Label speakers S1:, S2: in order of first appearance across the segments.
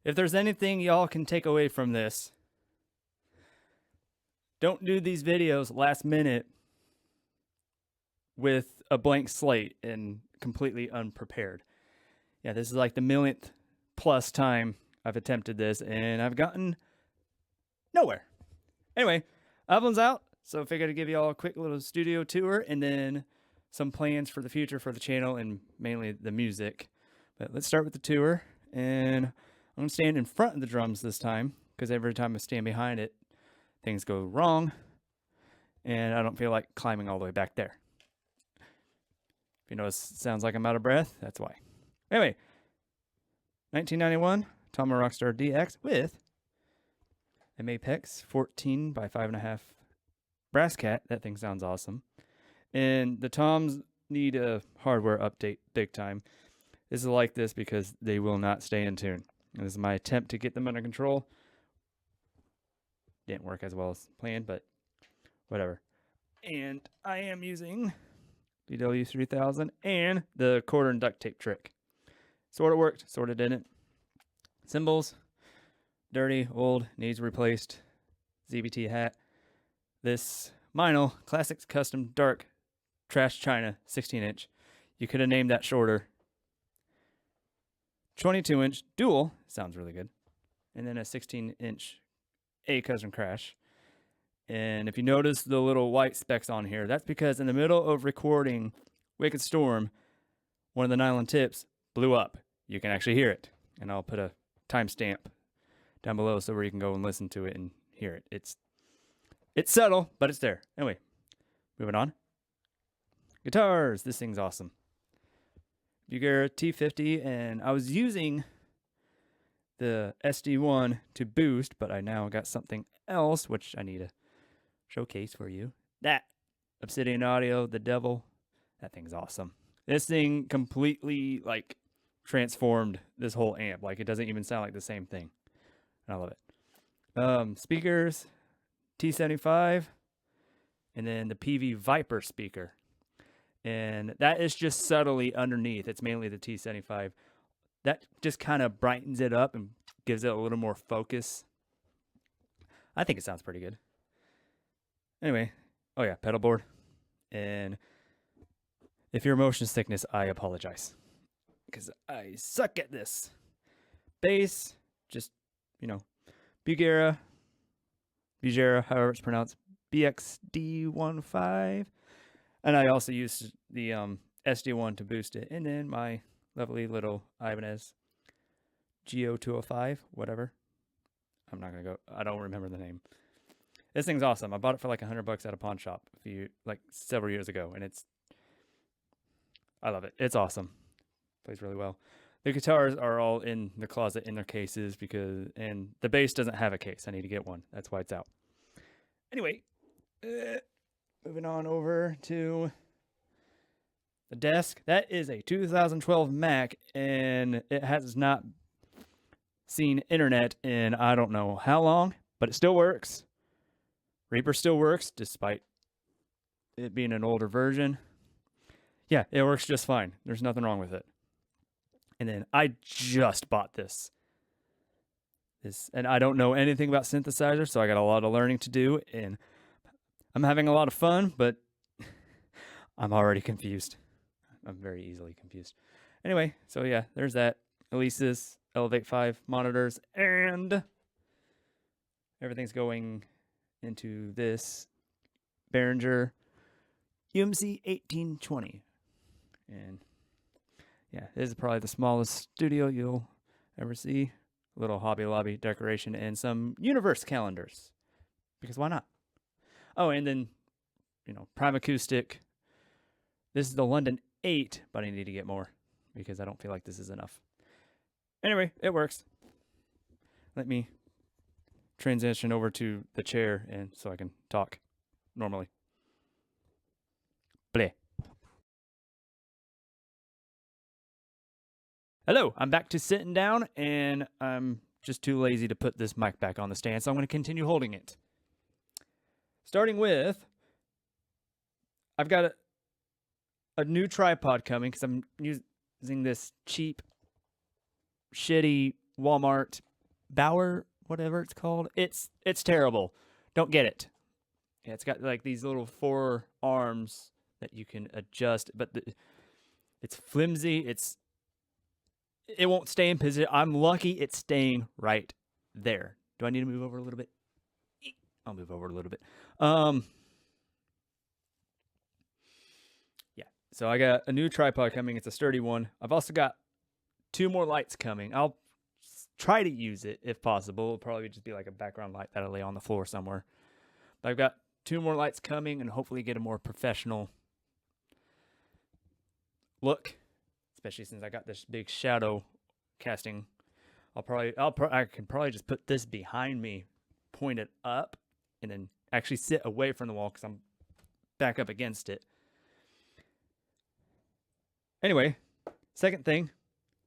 S1: If there's anything y'all can take away from this, don't do these videos last minute with a blank slate and completely unprepared. Yeah, this is like the millionth plus time I've attempted this, and I've gotten nowhere. Anyway, album's out, so I figured I'd give you all a quick little studio tour and then some plans for the future for the channel and mainly the music. But let's start with the tour, and I'm gonna stand in front of the drums this time because every time I stand behind it, things go wrong, and I don't feel like climbing all the way back there. If you notice, it sounds like I'm out of breath, that's why. Anyway, 1991 Tama Rockstar DX with a Mapex 14 by 5.5 brass cat. That thing sounds awesome. And the toms need a hardware update big time. This is like this because they will not stay in tune. And this is my attempt to get them under control. Didn't work as well as planned, but whatever. And I am using DW3000 and the quarter and duct tape trick. Sort of worked, sort of didn't. Cymbals, dirty, old, needs replaced. ZBT hat. This Meinl Classics Custom Dark Trash China 16-inch. You could have named that shorter. 22-inch dual, sounds really good. And then a 16-inch A Custom Crash. And if you notice the little white specks on here, that's because in the middle of recording Wicked Storm, one of the nylon tips blew up. You can actually hear it. And I'll put a timestamp down below so where you can go and listen to it and hear it. It's subtle, but it's there. Anyway, moving on. Guitars. This thing's awesome. Bugera T50, and I was using the SD1 to boost, but I now got something else, which I need to showcase for you. That Obsidian Audio, the Devil. That thing's awesome. This thing completely, like, transformed this whole amp. Like, it doesn't even sound like the same thing. I love it. Speakers, T75, and then the PV Viper speaker. And that is just subtly underneath. It's mainly the T75. That just kind of brightens it up and gives it a little more focus. I think it sounds pretty good. Anyway, oh yeah, pedal board. And if you're motion sickness, I apologize. Because I suck at this. Bass, just, Bugera, however it's pronounced, BXD15. And I also used the SD1 to boost it. And then my lovely little Ibanez GO205, whatever. I'm not going to go, I don't remember the name. This thing's awesome. I bought it for like $100 at a pawn shop several years ago. And I love it. It's awesome. Plays really well. The guitars are all in the closet in their cases and the bass doesn't have a case. I need to get one. That's why it's out. Anyway, moving on over to the desk. That is a 2012 Mac, and it has not seen internet in I don't know how long, but it still works. Reaper still works, despite it being an older version. Yeah, it works just fine. There's nothing wrong with it. And then I just bought this. And I don't know anything about synthesizers, so I got a lot of learning to do, and I'm having a lot of fun, but I'm already confused. I'm very easily confused. Anyway, so yeah, there's that. Alesis Elevate 5 monitors, and everything's going into this Behringer UMC 1820. And yeah, this is probably the smallest studio you'll ever see. A little Hobby Lobby decoration and some universe calendars. Because why not? Oh, and then, Prime Acoustic. This is the London 8, but I need to get more because I don't feel like this is enough. Anyway, it works. Let me transition over to the chair and so I can talk normally. Bleh. Hello, I'm back to sitting down, and I'm just too lazy to put this mic back on the stand, so I'm going to continue holding it. Starting with, I've got a new tripod coming because I'm using this cheap, shitty Walmart Bauer, whatever it's called. It's terrible. Don't get it. Yeah, it's got like these little 4 arms that you can adjust, but it's flimsy. It won't stay in position. I'm lucky it's staying right there. Do I need to move over a little bit? I'll move over a little bit. Yeah. So I got a new tripod coming. It's a sturdy one. I've also got 2 more lights coming. I'll try to use it if possible. It'll probably just be like a background light that I lay on the floor somewhere. But I've got 2 more lights coming and hopefully get a more professional look, especially since I got this big shadow casting. I can probably just put this behind me, point it up, and then actually sit away from the wall because I'm back up against it. Anyway, second thing,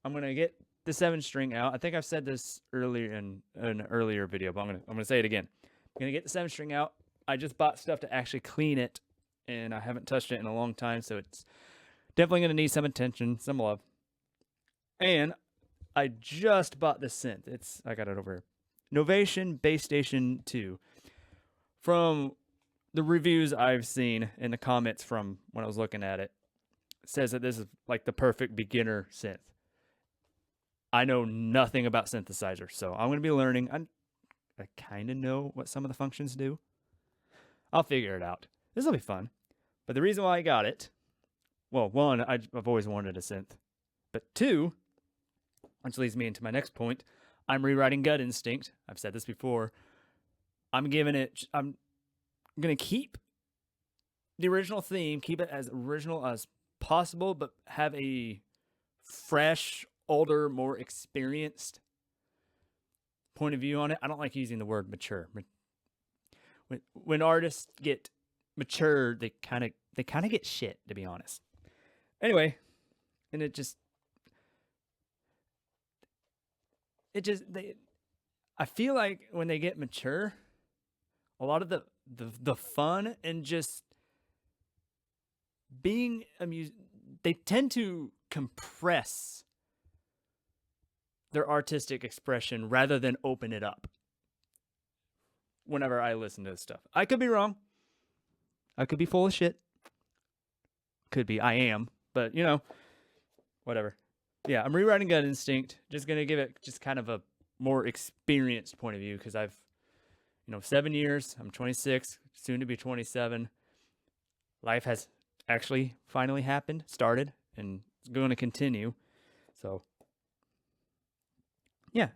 S1: I'm gonna get the 7-string out. I think I've said this earlier in an earlier video, but I'm gonna say it again. I'm gonna get the 7-string out. I just bought stuff to actually clean it, and I haven't touched it in a long time, so it's definitely gonna need some attention, some love. And I just bought the synth. I got it over here. Novation Bass Station 2. From the reviews I've seen in the comments from when I was looking at it, says that this is like the perfect beginner synth. I know nothing about synthesizers, so I'm going to be learning. I kind of know what some of the functions do. I'll figure it out. This will be fun. But the reason why I got it, well, 1, I've always wanted a synth. But 2, which leads me into my next point, I'm rewriting Gut Instinct. I've said this before. I'm going to keep the original theme, keep it as original as possible, but have a fresh, older, more experienced point of view on it. I don't like using the word mature. When artists get mature, they kind of get shit, to be honest. Anyway, and I feel like when they get mature, a lot of the fun and just being amused, they tend to compress their artistic expression rather than open it up. Whenever I listen to this stuff, I could be wrong. I could be full of shit. Could be. I am. But, whatever. Yeah, I'm rewriting Gut Instinct. Just going to give it just kind of a more experienced point of view because I've, 7 years. I'm 26, soon to be 27. Life has actually finally started, and it's going to continue. So, yeah,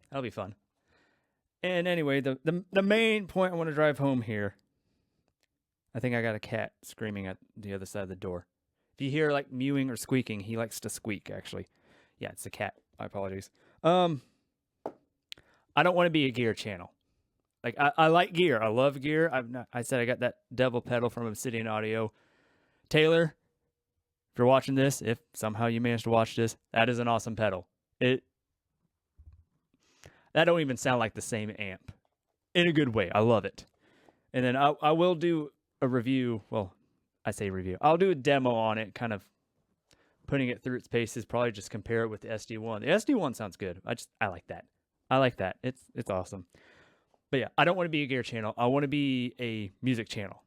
S1: that'll be fun. And anyway, the main point I want to drive home here, I think I got a cat screaming at the other side of the door. If you hear like mewing or squeaking, he likes to squeak, actually. Yeah, it's a cat. My apologies. I don't want to be a gear channel. Like, I like gear. I love gear. I said I got that devil pedal from Obsidian Audio. Taylor, if you're watching this, if somehow you managed to watch this, that is an awesome pedal. That don't even sound like the same amp. In a good way. I love it. And then I will do a review. Well, I say review. I'll do a demo on it, kind of putting it through its paces, probably just compare it with the SD1. The SD1 sounds good. I like that. I like that. It's awesome. But yeah, I don't want to be a gear channel. I want to be a music channel.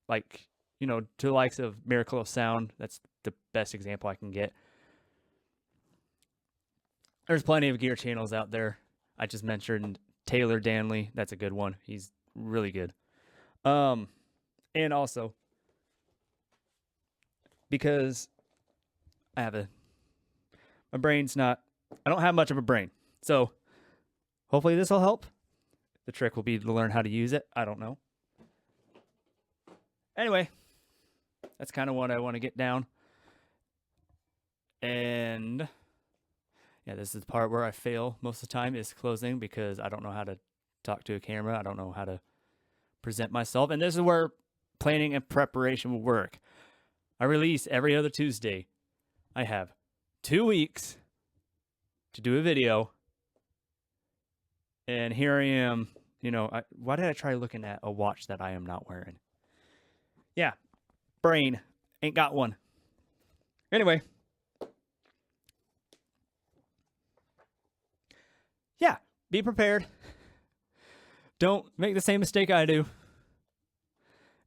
S1: Like, to the likes of Miracle of Sound. That's the best example I can get. There's plenty of gear channels out there. I just mentioned Taylor Danley. That's a good one. He's really good. And also, because I don't have much of a brain. So hopefully this will help. The trick will be to learn how to use it. I don't know. Anyway, that's kind of what I want to get down. And yeah, this is the part where I fail most of the time, is closing, because I don't know how to talk to a camera. I don't know how to present myself. And this is where planning and preparation will work. I release every other Tuesday. I have 2 weeks to do a video. And here I am, why did I try looking at a watch that I am not wearing? Yeah, brain, ain't got one. Anyway. Yeah, be prepared. Don't make the same mistake I do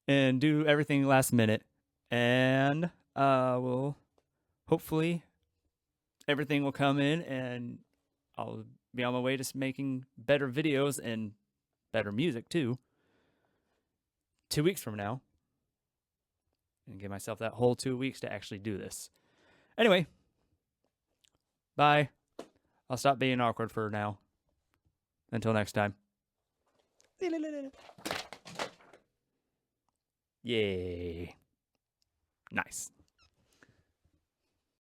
S1: and do everything last minute. And we'll hopefully everything will come in and I'll be on my way to making better videos and better music too. 2 weeks from now. And give myself that whole 2 weeks to actually do this. Anyway, bye. I'll stop being awkward for now. Until next time. Yay. Nice.